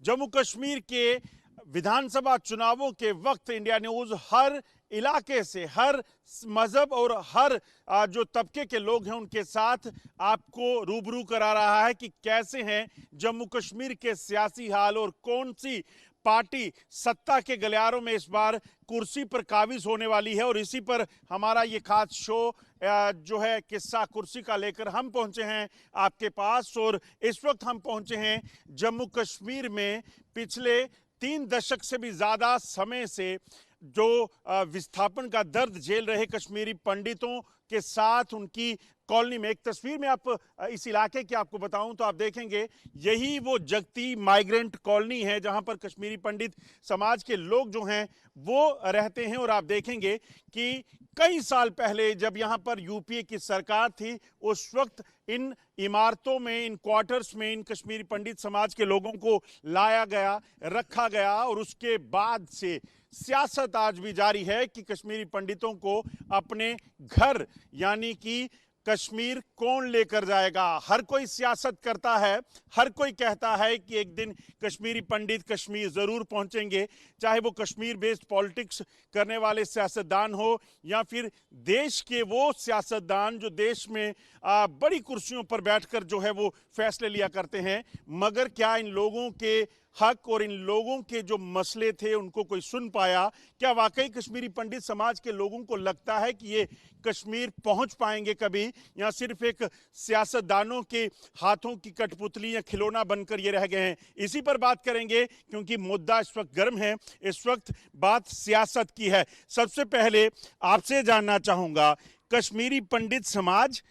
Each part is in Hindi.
जम्मू कश्मीर के विधानसभा चुनावों के वक्त इंडिया न्यूज हर इलाके से, हर मजहब और हर जो तबके के लोग हैं उनके साथ आपको रूबरू करा रहा है कि कैसे हैं जम्मू कश्मीर के सियासी हाल और कौन सी पार्टी सत्ता के गलियारों में इस बार कुर्सी पर काबिज होने वाली है। और इसी पर हमारा ये खास शो जो है किस्सा कुर्सी का लेकर हम पहुंचे हैं आपके पास। और इस वक्त हम पहुंचे हैं जम्मू कश्मीर में पिछले 3 दशक से भी ज्यादा समय से जो विस्थापन का दर्द झेल रहे कश्मीरी पंडितों के साथ उनकी कॉलोनी में। एक तस्वीर में आप इस इलाके की आपको बताऊं तो आप देखेंगे यही वो जगती माइग्रेंट कॉलोनी है जहां पर कश्मीरी पंडित समाज के लोग जो हैं वो रहते हैं। और आप देखेंगे कि कई साल पहले जब यहां पर यूपीए की सरकार थी उस वक्त इन इमारतों में, इन क्वार्टर्स में इन कश्मीरी पंडित समाज के लोगों को लाया गया, रखा गया। और उसके बाद से सियासत आज भी जारी है कि कश्मीरी पंडितों को अपने घर यानी कि कश्मीर कौन लेकर जाएगा। हर कोई सियासत करता है, हर कोई कहता है कि एक दिन कश्मीरी पंडित कश्मीर जरूर पहुंचेंगे, चाहे वो कश्मीर बेस्ड पॉलिटिक्स करने वाले सियासतदान हो या फिर देश के वो सियासतदान जो देश में बड़ी कुर्सियों पर बैठकर जो है वो फैसले लिया करते हैं। मगर क्या इन लोगों के हक और इन लोगों के जो मसले थे उनको कोई सुन पाया? क्या वाकई कश्मीरी पंडित समाज के लोगों को लगता है कि ये कश्मीर पहुंच पाएंगे कभी, या सिर्फ एक सियासतदानों के हाथों की कठपुतली या खिलौना बनकर ये रह गए हैं? इसी पर बात करेंगे क्योंकि मुद्दा इस वक्त गर्म है, इस वक्त बात सियासत की है। सबसे पहले आपसे जानना चाहूंगा, कश्मीरी पंडित समाज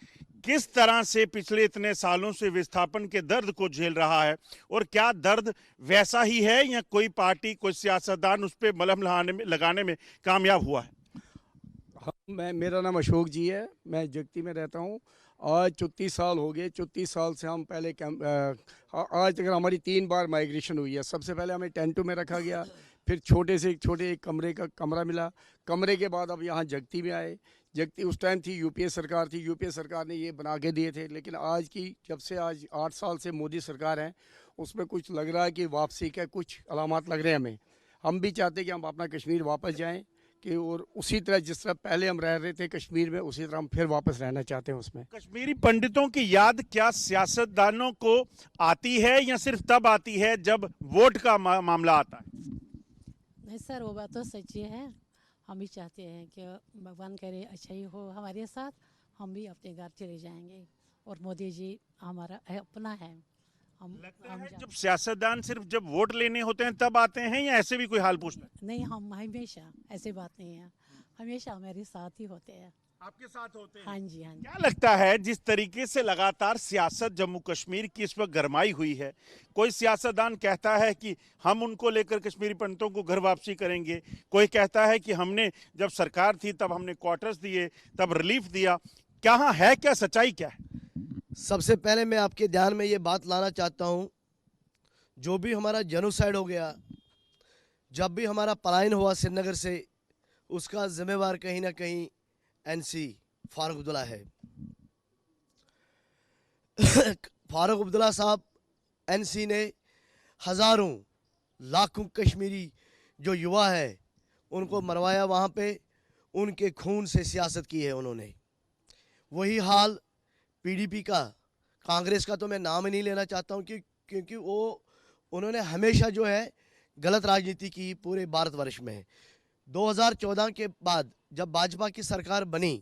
किस तरह से पिछले इतने सालों से विस्थापन के दर्द को झेल रहा है, और क्या दर्द वैसा ही है या कोई पार्टी, कोई सियासतदान उस पर मलहम लगाने में कामयाब हुआ है? हाँ, मेरा नाम अशोक जी है, मैं जगती में रहता हूँ। आज 34 साल हो गए। 34 साल से हम पहले आज तक हमारी 3 बार माइग्रेशन हुई है। सबसे पहले हमें टेंटों में रखा गया, फिर छोटे से छोटे एक कमरे का कमरा मिला। कमरे के बाद अब यहाँ जगती में आए। जगती उस टाइम थी यूपीए सरकार थी, यूपीए सरकार ने ये बना के दिए थे। लेकिन आज की जब से आज 8 साल से मोदी सरकार है उसमें कुछ लग रहा है कि वापसी के कुछ अलामत लग रहे हैं हमें। हम भी चाहते हैं कि हम अपना कश्मीर वापस जाएँ कि और उसी तरह जिस तरह पहले हम रह रहे थे कश्मीर में उसी तरह हम फिर वापस रहना चाहते हैं उसमें। कश्मीरी पंडितों की याद क्या सियासतदानों को आती है या सिर्फ तब आती है जब वोट का मामला आता है? नहीं सर, वो बात तो सच्ची है। हम भी चाहते हैं कि भगवान करे अच्छा ही हो हमारे साथ, हम भी अपने घर चले जाएंगे। और मोदी जी हमारा अपना है। लगता है जब सियासतदान सिर्फ जब वोट लेने होते हैं तब आते हैं, या ऐसे भी कोई हाल पूछता है? नहीं, हम हमेशा, ऐसी बात नहीं है, हमेशा हमारे साथ ही होते हैं। आपके साथ होते हैं? हाँ जी, हाँ जी। क्या लगता है जिस तरीके से लगातार सियासत जम्मू कश्मीर की इस वक्त गरमाई हुई है, कोई सियासतदान कहता है कि हम उनको लेकर कश्मीरी पंडितों को घर वापसी करेंगे, कोई कहता है कि हमने जब सरकार थी तब हमने क्वार्टर्स दिए, तब रिलीफ दिया। क्या है, क्या सच्चाई क्या है? सबसे पहले मैं आपके ध्यान में ये बात लाना चाहता हूँ, जो भी हमारा जेनोसाइड हो गया, जब भी हमारा पलायन हुआ श्रीनगर से, उसका जिम्मेवार कहीं ना कहीं एनसी फारूक अब्दुल्ला है। फारूक अब्दुल्ला साहब, एनसी ने हज़ारों लाखों कश्मीरी जो युवा है उनको मरवाया वहाँ पे, उनके खून से सियासत की है उन्होंने। वही हाल पीडीपी का, कांग्रेस का तो मैं नाम ही नहीं लेना चाहता हूँ क्योंकि उन्होंने हमेशा जो है गलत राजनीति की पूरे भारतवर्ष में। 2014 के बाद जब भाजपा की सरकार बनी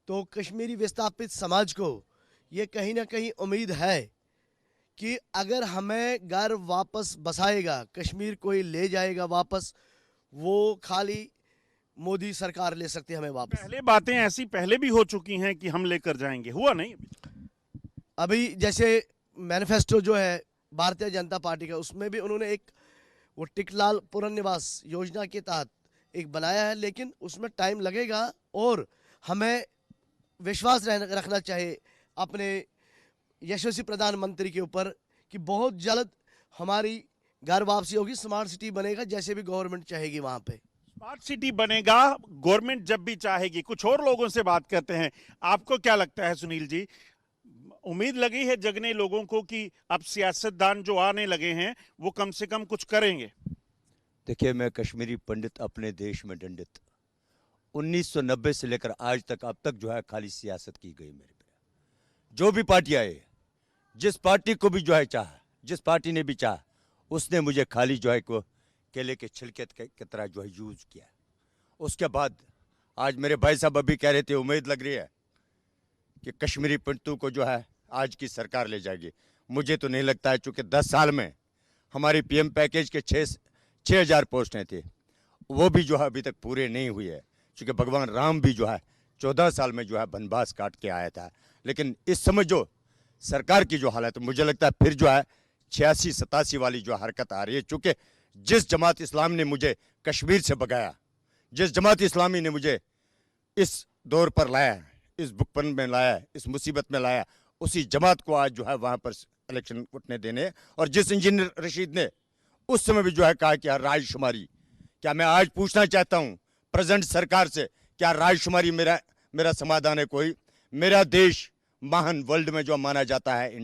तो कश्मीरी विस्थापित समाज को ये कहीं ना कहीं उम्मीद है कि अगर हमें घर वापस बसाएगा, कश्मीर कोई ले जाएगा वापस, वो खाली मोदी सरकार ले सकती है हमें वापस। पहले बातें ऐसी पहले भी हो चुकी हैं कि हम लेकर जाएंगे, हुआ नहीं? अभी जैसे मैनिफेस्टो जो है भारतीय जनता पार्टी का, उसमें भी उन्होंने एक वो टिकलाल पुनर्निवास योजना के तहत एक बनाया है, लेकिन उसमें टाइम लगेगा। और हमें विश्वास रखना चाहिए अपने यशस्वी प्रधानमंत्री के ऊपर कि बहुत जल्द हमारी घर वापसी होगी, स्मार्ट सिटी बनेगा जैसे भी गवर्नमेंट चाहेगी वहाँ पे। स्मार्ट सिटी बनेगा गवर्नमेंट जब भी चाहेगी। कुछ और लोगों से बात करते हैं। आपको क्या लगता है सुनील जी, उम्मीद लगी है जगने लोगों को कि अब सियासतदान जो आने लगे हैं वो कम से कम कुछ करेंगे? देखिए, मैं कश्मीरी पंडित अपने देश में दंडित 1990 से लेकर आज तक अब तक जो है खाली सियासत की गई मेरे पे। जो भी पार्टी आए, जिस पार्टी को भी जो है चाहा, जिस पार्टी ने भी चाहा, उसने मुझे खाली जो है को केले के छिलके की तरह जो है यूज किया। उसके बाद आज मेरे भाई साहब अभी कह रहे थे उम्मीद लग रही है कि कश्मीरी पंडितों को जो है आज की सरकार ले जाएगी। मुझे तो नहीं लगता है, चूंकि 10 साल में हमारी पीएम पैकेज के 6,000 पोस्टें थी, वो भी जो है अभी तक पूरे नहीं हुई है। चूँकि भगवान राम भी जो है 14 साल में जो है वनवास काट के आया था। लेकिन इस समय जो सरकार की जो हालत, मुझे लगता है फिर जो है 86-87 वाली जो हरकत आ रही है। चूँकि जिस जमात इस्लाम ने मुझे कश्मीर से भगाया, जिस जमात इस्लामी ने मुझे इस दौर पर लाया, इस बुकपन में लाया, इस मुसीबत में लाया, उसी जमात को आज जो है वहाँ पर इलेक्शन उठने देने। और जिस इंजीनियर रशीद ने उस समय भी जो है कहा कि राजशुमारी, क्या मैं आज पूछना चाहता हूँ प्रेजेंट सरकार से, क्या राजशुमारी मेरा समाधान है? कोई मेरा देश महान वर्ल्ड में जो माना जाता है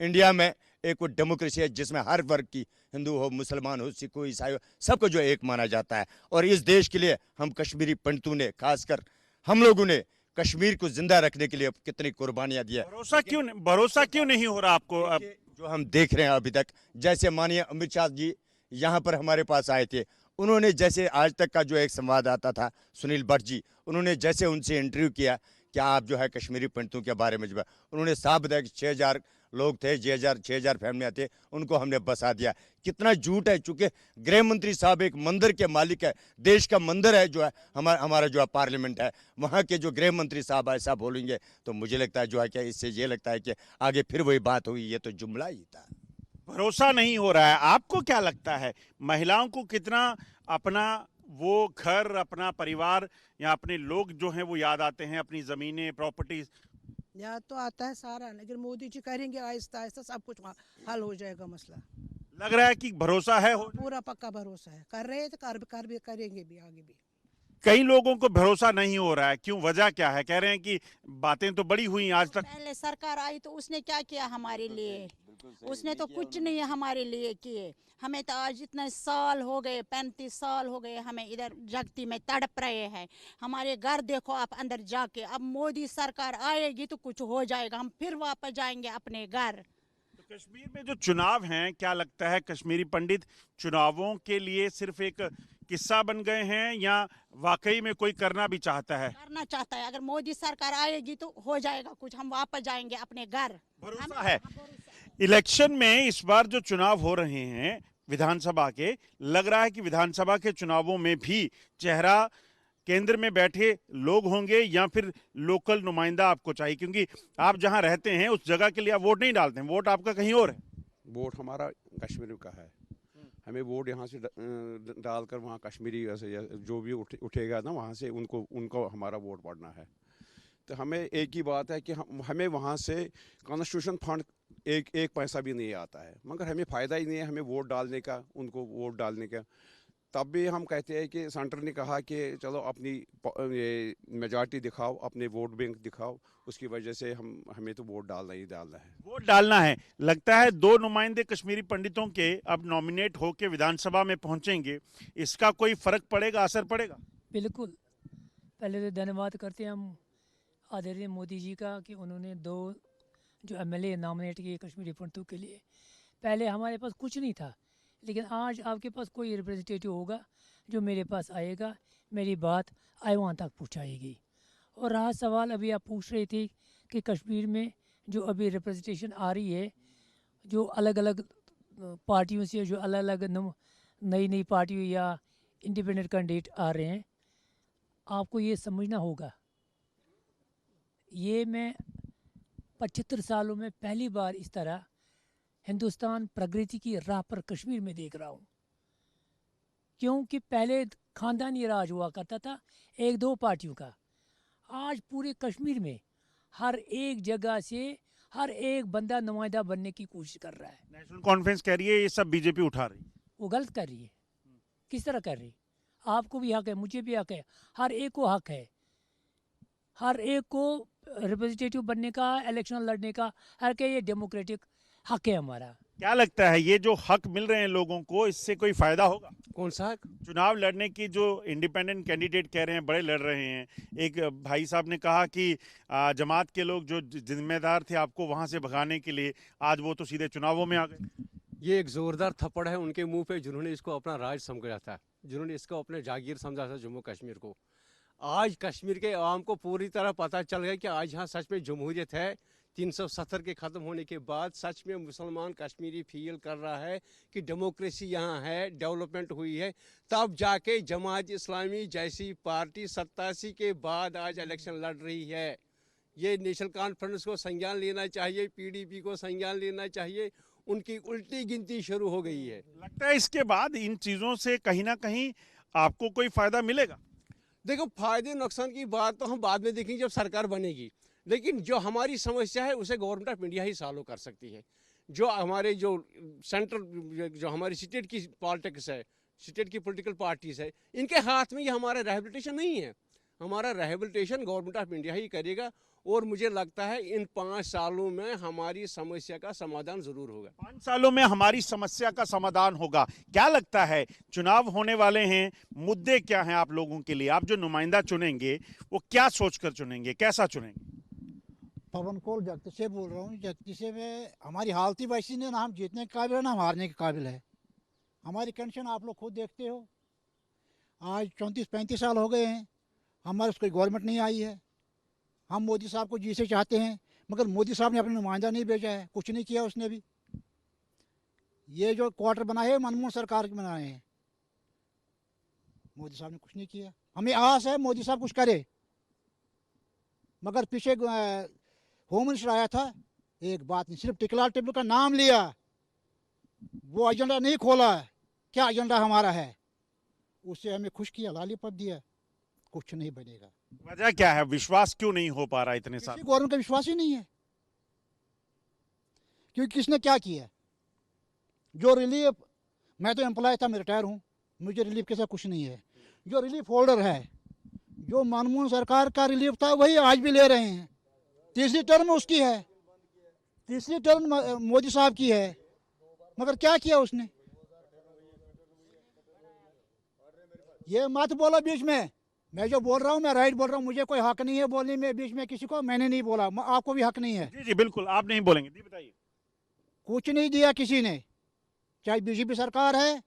इंडिया में एक वो डेमोक्रेसी है जिसमें हर वर्ग की, हिंदू हो, मुसलमान हो, सिख हो, ईसाई हो, सबको जो एक माना जाता है। और इस देश के लिए हम कश्मीरी पंडितों ने, खासकर हम लोगों ने कश्मीर को जिंदा रखने के लिए कितनी कुर्बानियां दी है। भरोसा क्यों नहीं हो रहा आपको? अब जो हम देख रहे हैं अभी तक, जैसे माननीय अमित शाह जी यहाँ पर हमारे पास आए थे, उन्होंने जैसे आज तक का जो एक संवाददाता था सुनील भट्ट जी, उन्होंने जैसे उनसे इंटरव्यू किया कि आप जो है कश्मीरी पंडितों के बारे में जो है, उन्होंने साफ बताया कि 6,000 लोग थे, 6,000 फैमिलियाँ थे, उनको हमने बसा दिया। कितना झूठ है! चूँकि गृह मंत्री साहब एक मंदिर के मालिक है, देश का मंदिर है जो है हमारा जो है पार्लियामेंट है, वहाँ के जो गृह मंत्री साहब ऐसा बोलेंगे तो मुझे लगता है जो है क्या इससे ये लगता है कि आगे फिर वही बात हुई, ये तो जुमला ही था। भरोसा नहीं हो रहा है। आपको क्या लगता है महिलाओं को कितना अपना वो घर, अपना परिवार या अपने लोग जो हैं वो याद आते हैं, अपनी ज़मीनें, प्रॉपर्टीज? याद तो आता है सारा, लेकिन मोदी जी करेंगे आहिस्ता आहिस्ता सब कुछ हल हो जाएगा मसला। लग रहा है कि भरोसा है? पूरा पक्का भरोसा है, कर रहे हैं तो कर भी करेंगे भी आगे भी। कई लोगों को भरोसा नहीं हो रहा है, क्यों? वजह क्या है? कह रहे हैं कि बातें तो बड़ी हुई आज तक। पहले सरकार आई तो उसने क्या किया हमारे लिए? उसने तो कुछ नहीं हमारे लिए किए। हमें तो आज इतने साल हो गए, 35 साल हो गए, हमें इधर जगती में तड़प रहे हैं। हमारे घर देखो आप अंदर जाके। अब मोदी सरकार आएगी तो कुछ हो जाएगा, हम फिर वापस जाएंगे अपने घर। तो कश्मीर में जो चुनाव हैं, क्या लगता है कश्मीरी पंडित चुनावों के लिए सिर्फ एक किस्सा बन गए हैं या वाकई में कोई करना भी चाहता है? करना चाहता है। अगर मोदी सरकार आएगी तो हो जाएगा कुछ, हम वापस जाएंगे अपने घर। भरोसा है। इलेक्शन में इस बार जो चुनाव हो रहे हैं विधानसभा के, लग रहा है कि विधानसभा के चुनावों में भी चेहरा केंद्र में बैठे लोग होंगे या फिर लोकल नुमाइंदा आपको चाहिए? क्योंकि आप जहां रहते हैं उस जगह के लिए आप वोट नहीं डालते हैं, वोट आपका कहीं और है। वोट हमारा कश्मीर का है, हमें वोट यहाँ से डालकर वहाँ कश्मीरी जो भी उठेगा ना वहाँ से उनको हमारा वोट पड़ना है। तो हमें एक ही बात है कि हमें वहाँ से कॉन्स्टिट्यूशन फंड एक पैसा भी नहीं आता है, मगर हमें फ़ायदा ही नहीं है हमें वोट डालने का, उनको वोट डालने का। तब भी हम कहते हैं कि सेंटर ने कहा कि चलो अपनी मेजॉरिटी दिखाओ, अपने वोट बैंक दिखाओ, उसकी वजह से हमें तो वोट डालना ही डालना है। वोट डालना है। लगता है 2 नुमाइंदे कश्मीरी पंडितों के अब नॉमिनेट होकर विधानसभा में पहुंचेंगे, इसका कोई फर्क पड़ेगा, असर पड़ेगा? बिल्कुल। पहले तो धन्यवाद करते हैं हम आदरणीय मोदी जी का कि उन्होंने 2 जो एमएलए नॉमिनेट किए कश्मीरी पंडितों के लिए। पहले हमारे पास कुछ नहीं था, लेकिन आज आपके पास कोई रिप्रेजेंटेटिव होगा जो मेरे पास आएगा, मेरी बात आईवान तक पहुंचाएगी। और रहा सवाल अभी आप पूछ रहे थे कि कश्मीर में जो अभी रिप्रेजेंटेशन आ रही है, जो अलग अलग पार्टियों से, जो अलग अलग नई पार्टियों या इंडिपेंडेंट कैंडिडेट आ रहे हैं, आपको ये समझना होगा, ये मैं 75 सालों में पहली बार इस तरह हिंदुस्तान प्रगति की राह पर कश्मीर में देख रहा हूँ। क्योंकि पहले ख़ानदानी राज हुआ करता था 1-2 पार्टियों का। आज पूरे कश्मीर में हर एक जगह से हर एक बंदा नुमाइंदा बनने की कोशिश कर रहा है। नेशनल कॉन्फ्रेंस कह रही है ये सब बीजेपी उठा रही है। वो गलत कर रही है। किस तरह कर रही है? आपको भी हक है, मुझे भी हक है, हर एक को हक है। हर एक को रिप्रेजेंटेटिव बनने का, इलेक्शन लड़ने का, हर के ये डेमोक्रेटिक हक है हमारा। क्या लगता है ये जो हक मिल रहे हैं लोगों को, इससे कोई फायदा होगा? कौन सा? चुनाव लड़ने की जो इंडिपेंडेंट कैंडिडेट कह रहे हैं, बड़े लड़ रहे हैं। एक भाई साहब ने कहा कि जमात के लोग जो जिम्मेदार थे आपको वहां से भगाने के लिए, आज वो तो सीधे चुनावों में आ गए। ये एक जोरदार थप्पड़ है उनके मुंह पे, जिन्होंने इसको अपना राज समझा था, जिन्होंने इसको अपने जागीर समझा था जम्मू कश्मीर को। आज कश्मीर के आवाम को पूरी तरह पता चल गया कि आज यहाँ सच में जमहूरियत है। 370 के ख़त्म होने के बाद सच में मुसलमान कश्मीरी फील कर रहा है कि डेमोक्रेसी यहाँ है, डेवलपमेंट हुई है। तब जाके जमात इस्लामी जैसी पार्टी 87 के बाद आज इलेक्शन लड़ रही है। ये नेशनल कॉन्फ्रेंस को संज्ञान लेना चाहिए, PDP को संज्ञान लेना चाहिए। उनकी उल्टी गिनती शुरू हो गई है। लगता है इसके बाद इन चीज़ों से कहीं ना कहीं आपको कोई फायदा मिलेगा? देखो, फायदे नुकसान की बात तो हम बाद में देखेंगे जब सरकार बनेगी, लेकिन जो हमारी समस्या है उसे government of India he solve कर सकती है। जो हमारे जो सेंट्रल जो हमारी स्टेट की पॉलिटिक्स है, स्टेट की पॉलिटिकल पार्टीज है, इनके हाथ में ये हमारा रिहेबिलिटेशन नहीं है। हमारा रिहेबिलिटेशन गवर्नमेंट ऑफ इंडिया ही करेगा। और मुझे लगता है इन 5 सालों में हमारी समस्या का समाधान जरूर होगा। 5 सालों में हमारी समस्या का समाधान होगा। क्या लगता है, चुनाव होने वाले हैं, मुद्दे क्या हैं आप लोगों के लिए? आप जो नुमाइंदा चुनेंगे वो क्या सोचकर चुनेंगे, कैसा चुनेंगे? पवन कोल जगती से बोल रहा हूँ। जगती से में हमारी हालत ही वैसी नहीं, ना हम जीतने के काबिल है ना हम हारने के काबिल है। हमारी कंडीशन आप लोग खुद देखते हो। आज 34-35 साल हो गए हैं, हमारे कोई गवर्नमेंट नहीं आई है। हम मोदी साहब को जी से चाहते हैं, मगर मोदी साहब ने अपना नुमाइंदा नहीं भेजा है, कुछ नहीं किया उसने भी। ये जो क्वार्टर बनाए हैं मनमोहन सरकार के बनाए हैं, मोदी साहब ने कुछ नहीं किया। हमें आस है मोदी साहब कुछ करे, मगर पीछे होम मिनिस्टर आया था, एक बात नहीं, सिर्फ टिकलाल टिब्बू का नाम लिया, वो एजेंडा नहीं खोला। क्या एजेंडा हमारा है, उससे हमें खुश किया, लॉलीपॉप दिया, कुछ नहीं बनेगा। वजह क्या है, विश्वास क्यों नहीं हो पा रहा इतने साल? गवर्नमेंट का विश्वास ही नहीं है, क्योंकि किसने क्या किया। जो रिलीफ, मैं तो एम्प्लॉय था, मैं रिटायर हूँ, मुझे रिलीफ के साथ कुछ नहीं है। जो रिलीफ होल्डर है, जो मनमोहन सरकार का रिलीफ था वही आज भी ले रहे हैं। तीसरी टर्म उसकी है, तीसरी टर्म मोदी साहब की है, मगर क्या किया उसने? ये मत बोलो बीच में, मैं जो बोल रहा हूँ मैं राइट बोल रहा हूँ, मुझे कोई हक नहीं है बोलने में बीच में किसी को। मैंने नहीं बोला, आपको भी हक नहीं है। जी जी बिल्कुल, आप नहीं बोलेंगे। जी बताइए। कुछ नहीं दिया किसी ने, चाहे बीजेपी सरकार है,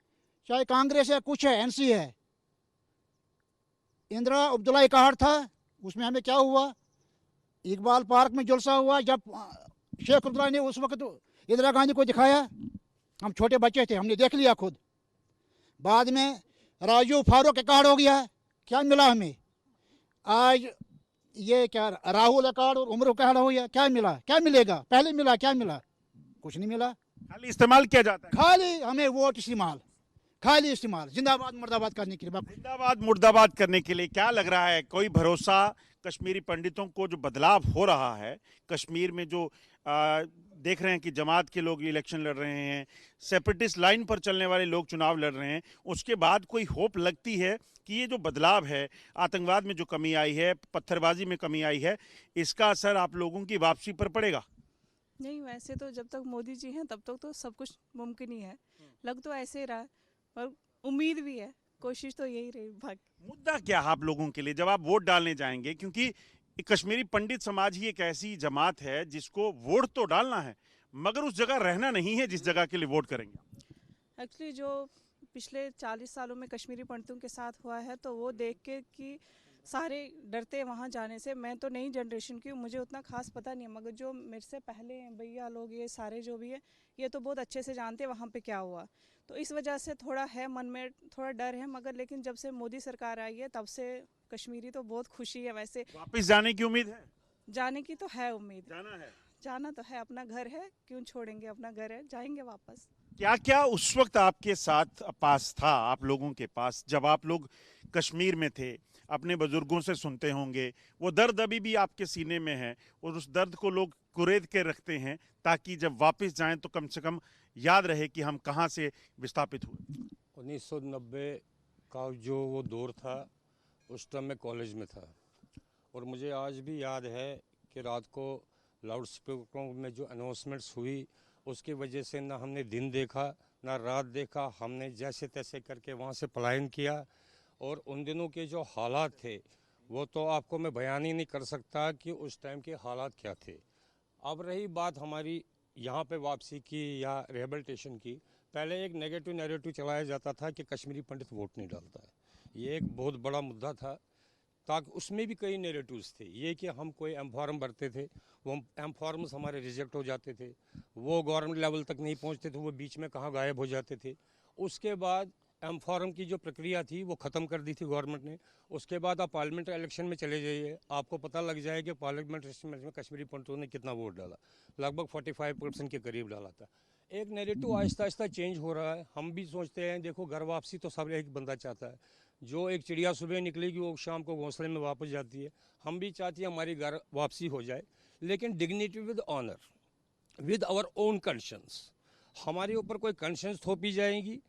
चाहे कांग्रेस है, कुछ है, एनसी है। इंदिरा अब्दुल्ला इकहार था, उसमें हमें क्या हुआ? इकबाल पार्क में जलसा हुआ, जब शेख अब्दुल्ला ने उस वक्त इंदिरा गांधी को दिखाया, हम छोटे बच्चे थे, हमने देख लिया खुद। बाद में राजू फारूक इकहार हो गया, क्या मिला हमें? आज ये क्या राहुल इकहार और उमर इकहार हो गया, क्या मिला? क्या मिलेगा? पहले मिला, क्या मिला? कुछ नहीं मिला। खाली इस्तेमाल किया जाता है, खाली हमें वोट इस्तेमाल, खाली इस्तेमाल, जिंदाबाद मुर्दाबाद करने के लिए। जिंदाबाद मुर्दाबाद करने के लिए। क्या लग रहा है, कोई भरोसा कश्मीरी पंडितों को जो बदलाव हो रहा है कश्मीर में, जो देख रहे हैं कि जमात के लोग इलेक्शन लड़ रहे हैं, सेपरेटिस्ट लाइन पर चलने वाले लोग चुनाव लड़ रहे हैं, उसके बाद कोई होप लगती है कि ये जो बदलाव है, आतंकवाद में जो कमी आई है, पत्थरबाजी में कमी आई है, इसका असर आप लोगों की वापसी पर पड़ेगा? नहीं, वैसे तो जब तक मोदी जी हैं तब तक तो सब कुछ मुमकिन ही है। लग तो ऐसे ही रहा, और उम्मीद भी है, कोशिश तो यही रही। भाग्य मुद्दा क्या है आप लोगों के लिए जब आप वोट डालने जाएंगे? क्योंकि कश्मीरी पंडित समाज ही एक ऐसी जमात है जिसको वोट तो डालना है, मगर उस जगह रहना नहीं है जिस जगह के लिए वोट करेंगे। एक्चुअली जो पिछले 40 सालों में कश्मीरी पंडितों के साथ हुआ है, तो वो देख के कि सारे डरते हैं वहाँ जाने से। मैं तो नई जनरेशन की हूँ, मुझे उतना खास पता नहीं है, मगर जो मेरे से पहले हैं भैया लोग, ये सारे जो भी है, ये तो बहुत अच्छे से जानते हैं वहाँ पे क्या हुआ। तो इस वजह से थोड़ा है मन में, थोड़ा डर है। मगर लेकिन जब से मोदी सरकार आई है तब से कश्मीरी तो बहुत खुशी है। वैसे वापस जाने की उम्मीद है? जाने की तो है उम्मीद, जाना है, जाना तो है, अपना घर है, क्यों छोड़ेंगे, अपना घर है, जाएंगे वापस। क्या क्या उस वक्त आपके साथ पास था, आप लोगों के पास, जब आप लोग कश्मीर में थे? अपने बुजुर्गों से सुनते होंगे, वो दर्द अभी भी आपके सीने में है, और उस दर्द को लोग कुरेद के रखते हैं ताकि जब वापस जाएं तो कम से कम याद रहे कि हम कहाँ से विस्थापित हुए। 1990 का जो वो दौर था, उस टाइम मैं कॉलेज में था, और मुझे आज भी याद है कि रात को लाउड स्पीकरों में जो अनाउंसमेंट्स हुई उसकी वजह से ना हमने दिन देखा ना रात देखा, हमने जैसे तैसे करके वहाँ से पलायन किया। और उन दिनों के जो हालात थे वो तो आपको मैं बयान ही नहीं कर सकता कि उस टाइम के हालात क्या थे। अब रही बात हमारी यहाँ पे वापसी की या रिहेबिलिटेशन की, पहले एक नेगेटिव नैरेटिव चलाया जाता था कि कश्मीरी पंडित वोट नहीं डालता है। ये एक बहुत बड़ा मुद्दा था, ताकि उसमें भी कई नैरेटिव्स थे। ये कि हम कोई एम फॉर्म भरते थे, वो एम फॉर्म्स हमारे रिजेक्ट हो जाते थे, वो गवर्नमेंट लेवल तक नहीं पहुंचते थे, वो बीच में कहाँ गायब हो जाते थे। उसके बाद एम फॉर्म की जो प्रक्रिया थी वो ख़त्म कर दी थी गवर्नमेंट ने। उसके बाद आप पार्लियामेंट इलेक्शन में चले जाइए, आपको पता लग जाएगा कि पार्लियामेंट इलेक्शन में कश्मीरी पंडितों ने कितना वोट डाला, लगभग 45% के करीब डाला था। एक नैरेटिव आहिस्ता आहिस्ता चेंज हो रहा है। हम भी सोचते हैं, देखो घर वापसी तो सब एक बंदा चाहता है, जो एक चिड़िया सुबह निकलेगी वो शाम को घोंसले में वापस जाती है। हम भी चाहते हैं हमारी घर वापसी हो जाए, लेकिन dignity with honour, with our own conscience. हमारे ऊपर कोई कंशंस थोपी जाएगी,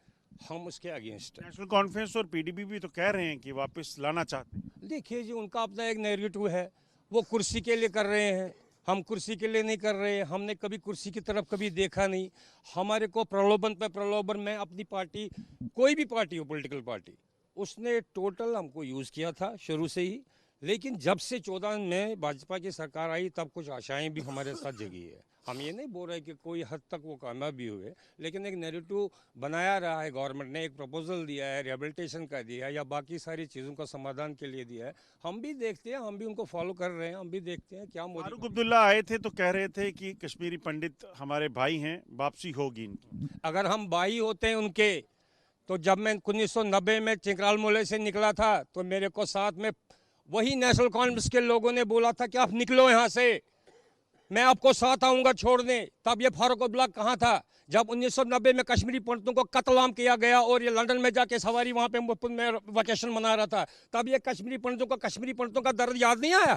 हम उसके अगेंस्ट हैं। नेशनल कॉन्फ्रेंस और पीडीपी भी तो कह रहे हैं कि वापस लाना चाहते हैं। देखिए जी, उनका अपना एक नैरेटिव है, वो कुर्सी के लिए कर रहे हैं, हम कुर्सी के लिए नहीं कर रहे हैं। हमने कभी कुर्सी की तरफ कभी देखा नहीं। हमारे को प्रलोभन पे प्रलोभन में अपनी पार्टी, कोई भी पार्टी हो, पॉलिटिकल पार्टी, उसने टोटल हमको यूज़ किया था शुरू से ही। लेकिन जब से 14 में भाजपा की सरकार आई तब कुछ आशाएं भी हमारे साथ जगी है। हम ये नहीं बोल रहे कि कोई हद तक वो कामयाब भी हुए, लेकिन एक नैरेटिव बनाया रहा है गवर्नमेंट ने, एक प्रपोजल दिया है, रिहेबिलिटेशन का दिया है या बाकी सारी चीज़ों का समाधान के लिए दिया है। हम भी देखते हैं, हम भी उनको फॉलो कर रहे हैं, हम भी देखते हैं क्या मोदी। फारूक अब्दुल्ला आए थे तो कह रहे थे कि कश्मीरी पंडित हमारे भाई हैं, वापसी होगी इनकी। अगर हम भाई होते हैं उनके, तो जब मैं 1990 में चिंकराल मोले से निकला था तो मेरे को साथ में वही नेशनल कांग्रेस के लोगों ने बोला था कि आप निकलो यहाँ से, मैं आपको साथ आऊँगा छोड़ने। तब ये फारूक अब्दुल्ला कहाँ था जब 1990 में कश्मीरी पंडितों को कत्लेआम किया गया और ये लंदन में जाके सवारी वहाँ पे मुफ्त में वैकेशन मना रहा था। तब ये कश्मीरी पंडितों का दर्द याद नहीं आया?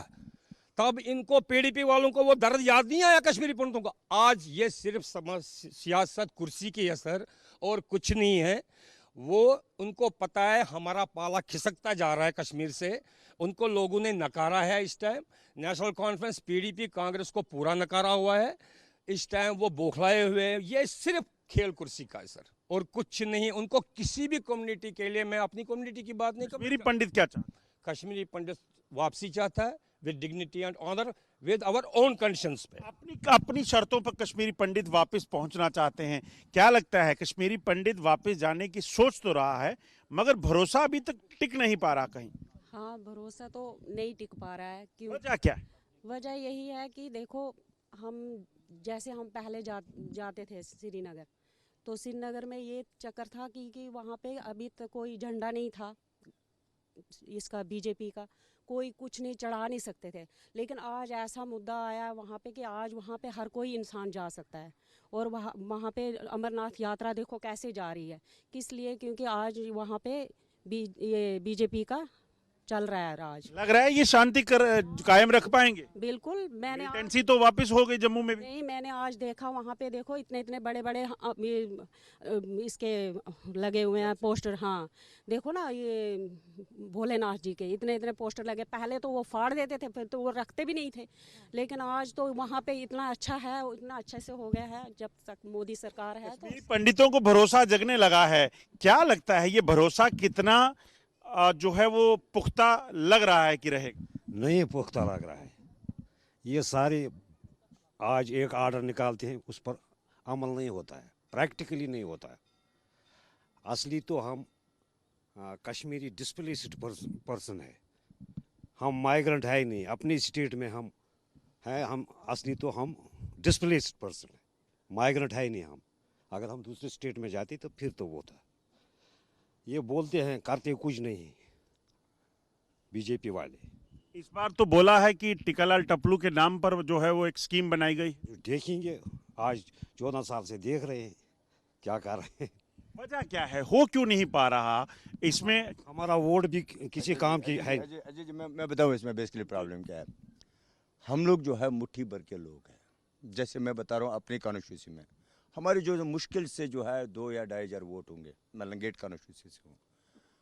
तब इनको पीडीपी वालों को वो दर्द याद नहीं आया कश्मीरी पंडितों का? आज ये सिर्फ सियासत कुर्सी की असर और कुछ नहीं है। वो उनको पता है हमारा पाला खिसकता जा रहा है कश्मीर से, उनको लोगों ने नकारा है। इस time national conference, PDP, Congress को पूरा नकारा हुआ है। इस टाइम वो बौखलाए हुए हैं। ये सिर्फ खेल कुर्सी का असर और कुछ नहीं। उनको किसी भी कम्युनिटी के लिए, मैं अपनी कम्युनिटी की बात नहीं कर, कश्मीरी पंडित क्या चाहते? कश्मीरी पंडित वापसी चाहता है with dignity and honour, with our own conditions पे। अपनी शर्तों पर कश्मीरी पंडित वापस पहुंचना चाहते हैं। क्या लगता है, कश्मीरी पंडित वापस जाने की सोच तो रहा है मगर भरोसा अभी तक टिक नहीं पा रहा कहीं? हाँ, भरोसा तो नहीं टिक पा रहा है। क्यों? वजह क्या है? वजह यही है कि देखो, हम जैसे हम पहले जाते थे श्रीनगर, तो श्रीनगर में ये चक्कर था कि वहाँ पे अभी तक कोई झंडा नहीं था इसका, बीजेपी का, कोई कुछ नहीं चढ़ा नहीं सकते थे। लेकिन आज ऐसा मुद्दा आया वहाँ पे कि आज वहाँ पे हर कोई इंसान जा सकता है। और वहाँ पे अमरनाथ यात्रा देखो कैसे जा रही है, किस लिए? क्योंकि आज वहाँ पे ये बीजेपी का चल रहा है राज। लग रहा है ये शांति कायम रख पाएंगे? बिल्कुल। मैंने मिलिटेंसी तो वापस हो गई जम्मू में भी। नहीं, मैंने आज देखा वहाँ पे, देखो इतने इतने बड़े बड़े इसके लगे हुए हैं पोस्टर। हाँ देखो ना, ये भोलेनाथ जी के इतने इतने पोस्टर लगे। पहले तो वो फाड़ देते थे, फिर तो वो रखते भी नहीं थे। लेकिन आज तो वहाँ पे इतना अच्छा है, इतना अच्छे से हो गया है जब तक मोदी सरकार है। तो पंडितों को भरोसा जगने लगा है। क्या लगता है ये भरोसा कितना जो है वो पुख्ता लग रहा है कि रहेगा? नहीं पुख्ता लग रहा है। ये सारे आज एक आर्डर निकालते हैं, उस पर अमल नहीं होता है, प्रैक्टिकली नहीं होता है। असली तो हम कश्मीरी डिस्प्लेस्ड पर्सन है, हम माइग्रेंट है ही नहीं। अपनी स्टेट में हम हैं, हम असली तो हम डिस्प्लेस्ड पर्सन है, माइग्रेंट है ही नहीं हम। अगर हम दूसरे स्टेट में जाते तो फिर तो वो था। ये बोलते हैं, करते कुछ नहीं बीजेपी वाले। इस बार तो बोला है कि टिकालाल टपलू के नाम पर जो है वो एक स्कीम बनाई गई। देखेंगे, आज 14 साल से देख रहे हैं क्या कर रहे हैं। वजह क्या है, हो क्यों नहीं पा रहा? इसमें हमारा वोट भी किसी काम की है। अजय जी, मैं बताऊँ इसमें बेसिकली प्रॉब्लम क्या है। हम लोग जो है मुट्ठी भर के लोग हैं। जैसे मैं बता रहा हूँ अपनी कॉन्स्टिट्यूंसी में हमारे जो मुश्किल से जो है 2 या 2.5 हज़ार वोट होंगे। मैं लंगेट कॉन्स्टिट्यूंसी से हूँ,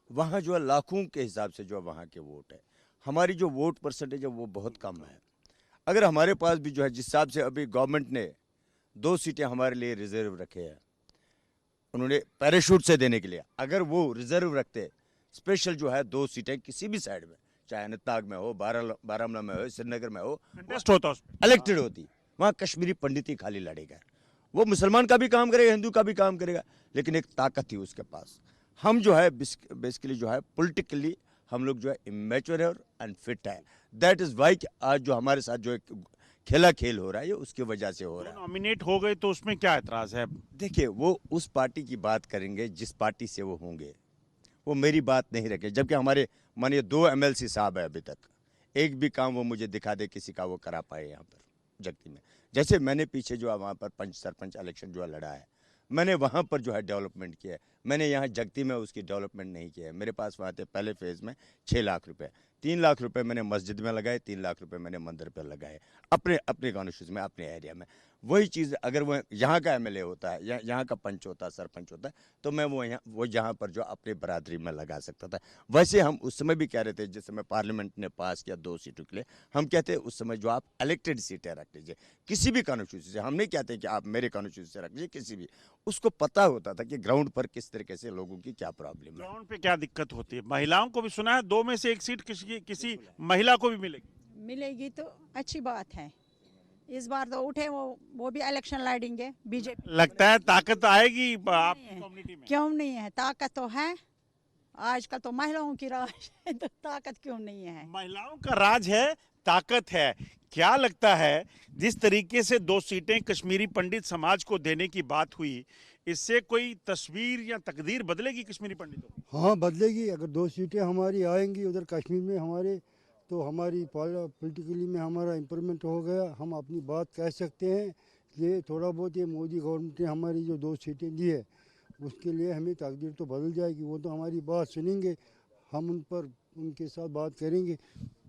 वहाँ जो है लाखों के हिसाब से जो वहाँ के वोट है, हमारी जो वोट परसेंटेज है वो बहुत कम है। अगर हमारे पास भी जो है जिस हिसाब से अभी गवर्नमेंट ने 2 सीटें हमारे लिए रिजर्व रखे हैं, उन्होंने पैराशूट से देने के लिए, अगर वो रिजर्व रखते स्पेशल जो है 2 सीटें किसी भी साइड में, चाहे अनंतनाग में हो, बारामूला में हो, श्रीनगर में हो, कंटेस्ट होता उसमें। इलेक्टेड होती, वहाँ कश्मीरी पंडित ही खाली लड़ेगा। वो मुसलमान का भी काम करेगा, हिंदू का भी काम करेगा, लेकिन एक ताकत थी उसके पास। हम जो है बेसिकली जो है पॉलिटिकली हम लोग जो है इमेच्योर है और अनफिट है। दैट इज वाई आज जो हमारे साथ जो एक खेल हो रहा है ये उसकी वजह से हो रहा है। नॉमिनेट हो गए तो उसमें क्या एतराज है? देखिए, वो उस पार्टी की बात करेंगे जिस पार्टी से वो होंगे, वो मेरी बात नहीं रखे। जबकि हमारे मानिए 2 MLC साहब है, अभी तक एक भी काम वो मुझे दिखा दे किसी का वो करा पाए यहाँ पर जगती में। जैसे मैंने पीछे जो है वहाँ पर पंच सरपंच इलेक्शन जो है लड़ा है, मैंने वहाँ पर जो है डेवलपमेंट किया है। मैंने यहाँ जगती में उसकी डेवलपमेंट नहीं किया है। मेरे पास वहाँ थे पहले फेज़ में 6 लाख रुपए, 3 लाख रुपए मैंने मस्जिद में लगाए, 3 लाख रुपए मैंने मंदिर पर लगाए, अपने कॉन्स्टिट्यूंसी में, अपने एरिया में। वही चीज़ अगर वो यहाँ का MLA होता है या यहाँ का पंच होता है, सरपंच होता है, तो मैं वो यहाँ पर जो अपनी बरादरी में लगा सकता था। वैसे हम उस समय भी कह रहे थे, जिस समय पार्लियामेंट ने पास किया 2 सीटों के लिए, हम कहते हैं उस समय जो आप इलेक्टेड सीटें रख लीजिए किसी भी कॉन्स्टिट्यूंसी से। हम नहीं कहते कि आप मेरे कॉन्स्टिट्यूंसी से रख लीजिए, किसी भी। उसको पता होता था कि ग्राउंड पर किस तरीके से लोगों की क्या प्रॉब्लम है, ग्राउंड पे क्या दिक्कत होती है। महिलाओं को भी सुना है 2 में से 1 सीट किसी महिला को भी मिलेगी तो अच्छी बात है। इस बार तो उठे वो भी इलेक्शन लड़ेंगे बीजेपी। लगता है ताकत आएगी आप कम्युनिटी में? क्यों नहीं है, ताकत तो है। आजकल तो महिलाओं की राज है, तो ताकत क्यों नहीं है? महिलाओं का राज है, ताकत है। क्या लगता है जिस तरीके से 2 सीटें कश्मीरी पंडित समाज को देने की बात हुई, इससे कोई तस्वीर या तकदीर बदलेगी कश्मीरी पंडितों की? हाँ, बदलेगी। अगर 2 सीटें हमारी आएंगी उधर कश्मीर में हमारे, तो हमारी पॉलिटिकली में हमारा इम्प्रूवमेंट हो गया। हम अपनी बात कह सकते हैं। ये थोड़ा बहुत ये मोदी गवर्नमेंट ने हमारी जो 2 सीटें दी है, उसके लिए हमें तकदीर तो बदल जाएगी। वो तो हमारी बात सुनेंगे, हम उनके साथ बात करेंगे।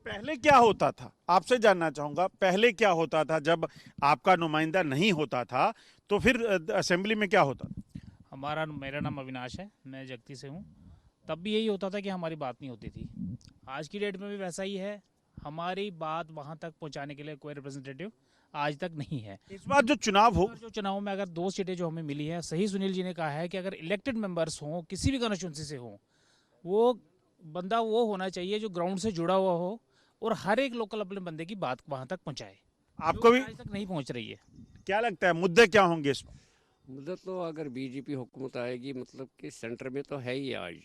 पहले क्या होता था, आपसे जानना चाहूंगा, पहले क्या होता था जब आपका नुमाइंदा नहीं होता था, तो फिर असेंबली में क्या होता था? मेरा नाम अविनाश है, मैं जगती से हूँ। तब भी यही होता था कि हमारी बात नहीं होती थी। आज की डेट में भी वैसा ही है। हमारी बात वहाँ तक पहुँचाने के लिए कोई रिप्रेजेंटेटिव आज तक नहीं है। इस बार जो चुनाव में अगर 2 सीटें जो हमें मिली है, सही सुनील जी ने कहा है कि अगर इलेक्टेड मेंबर्स हों, किसी भी कॉन्स्टिट्यूंसी से हों, वो बंदा वो होना चाहिए जो ग्राउंड से जुड़ा हुआ हो और हर एक लोकल अपने बंदे की बात वहाँ तक पहुँचाए। आपको भी आज तक नहीं पहुँच रही है। क्या लगता है मुद्दे क्या होंगे इसमें? मुद्दा तो अगर बीजेपी हुकूमत आएगी, मतलब कि सेंटर में तो है ही आज।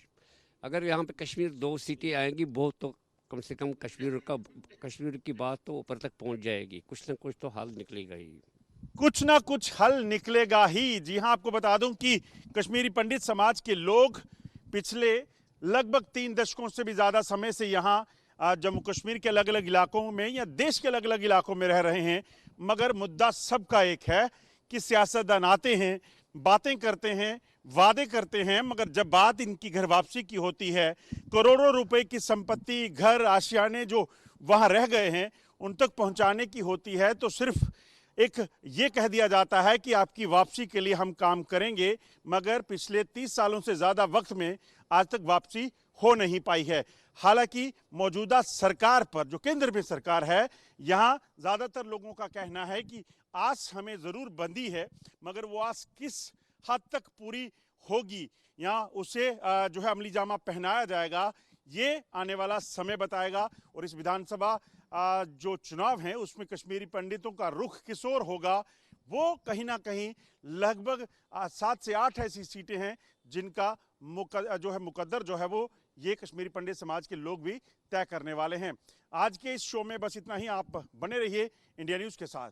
अगर यहाँ पे कश्मीर 2 सीटें आएंगी, बहुत तो कम से कम कश्मीर की बात तो ऊपर तक पहुँच जाएगी। कुछ ना कुछ तो हल निकलेगा ही। कुछ ना कुछ हल निकलेगा ही। जी हाँ, आपको बता दूं कि कश्मीरी पंडित समाज के लोग पिछले लगभग 3 दशकों से भी ज़्यादा समय से यहाँ जम्मू कश्मीर के अलग अलग इलाकों में या देश के अलग अलग इलाकों में रह रहे हैं। मगर मुद्दा सबका एक है कि सियासतदान आते हैं, बातें करते हैं, वादे करते हैं, मगर जब बात इनकी घर वापसी की होती है, करोड़ों रुपए की संपत्ति, घर, आशियाने जो वहाँ रह गए हैं, उन तक पहुँचाने की होती है, तो सिर्फ एक ये कह दिया जाता है कि आपकी वापसी के लिए हम काम करेंगे। मगर पिछले 30 सालों से ज़्यादा वक्त में आज तक वापसी हो नहीं पाई है। हालांकि मौजूदा सरकार पर, जो केंद्र में सरकार है, यहाँ ज़्यादातर लोगों का कहना है कि आस हमें ज़रूर बंधी है, मगर वो आस किस हद तक पूरी होगी या उसे जो है अमली जामा पहनाया जाएगा, ये आने वाला समय बताएगा। और इस विधानसभा जो चुनाव हैं उसमें कश्मीरी पंडितों का रुख किस ओर होगा, वो कहीं ना कहीं लगभग 7 से 8 ऐसी सीटें हैं जिनका मुकद्दर जो है वो ये कश्मीरी पंडित समाज के लोग भी तय करने वाले हैं। आज के इस शो में बस इतना ही। आप बने रहिए इंडिया न्यूज़ के साथ।